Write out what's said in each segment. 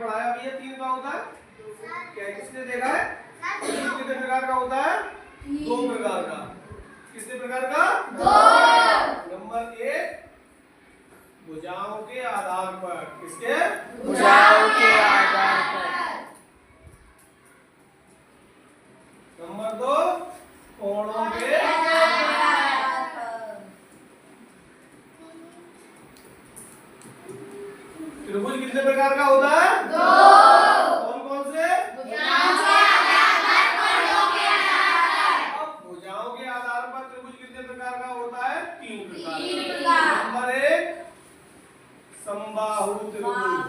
पढ़ाया भी है 3 का होता है। क्या किसने देखा है? कितने प्रकार का होता है? 2 प्रकार का। कितने प्रकार का? 2। नंबर 1 भुजाओं के आधार पर। किसके? भुजाओं के आधार पर। नंबर 2 कोणों के आधार पर। त्रिभुज कितने प्रकार का होता है? 2। कौन कौन से? भुजाओं के आधार पर, कोणों के आधार पर। अब भुजाओं के आधार पर त्रिभुज कितने प्रकार का होता है? 3 प्रकार। 3 प्रकार। नंबर 1 समबाहु त्रिभुज।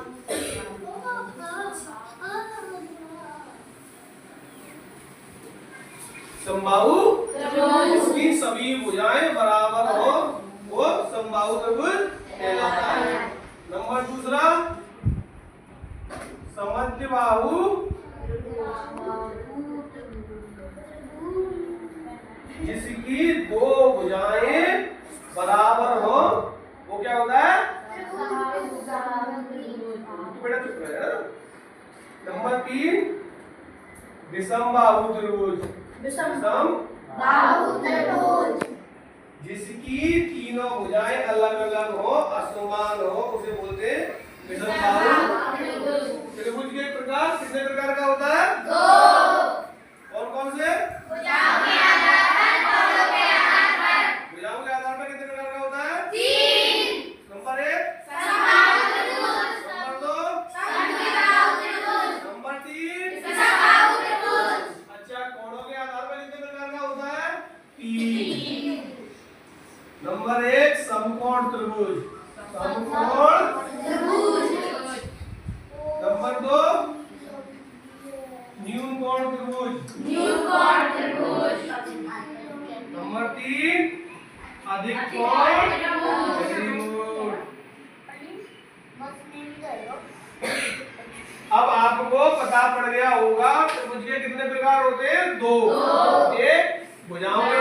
समबाहु त्रिभुज, उसकी सभी भुजाएं बराबर हो वो समबाहु त्रिभुज कहलाता है। नंबर 2 समद्विबाहु, जिसकी 2 भुजाएं बराबर हो वो क्या होता है? बेटा चुप रहे। नंबर 3 विषमबाहु त्रिभुज। विषमबाहु त्रिभुज, जिसकी तीनों भुजाएं अलग अलग हो, असमान हो, उसे बोलते हैं विषमबाहु त्रिभुज। त्रिभुज के प्रकार कितने प्रकार का होता है? 2। कौन कौन से? भुजाओं के आधार पर, कोणों के आधार पर। भुजाओं के आधार पर कितने प्रकार का होता है? 3। नंबर 1 समबाहु त्रिभुज। नंबर 2 समद्विबाहु त्रिभुज। नंबर 3 विषमबाहु त्रिभुज। अच्छा, कोणों के आधार पर कितने प्रकार का होता है? 3। नंबर 1 समकोण त्रिभुज। समकोण त्रिभुज। नंबर 2 न्यून कोण त्रिभुज। न्यून कोण त्रिभुज। नंबर 3 अधिक कोण त्रिभुज। त्रिभुज। अब आपको पता पड़ गया होगा त्रिभुज के कितने प्रकार होते हैं? 2। एक भुजाओं के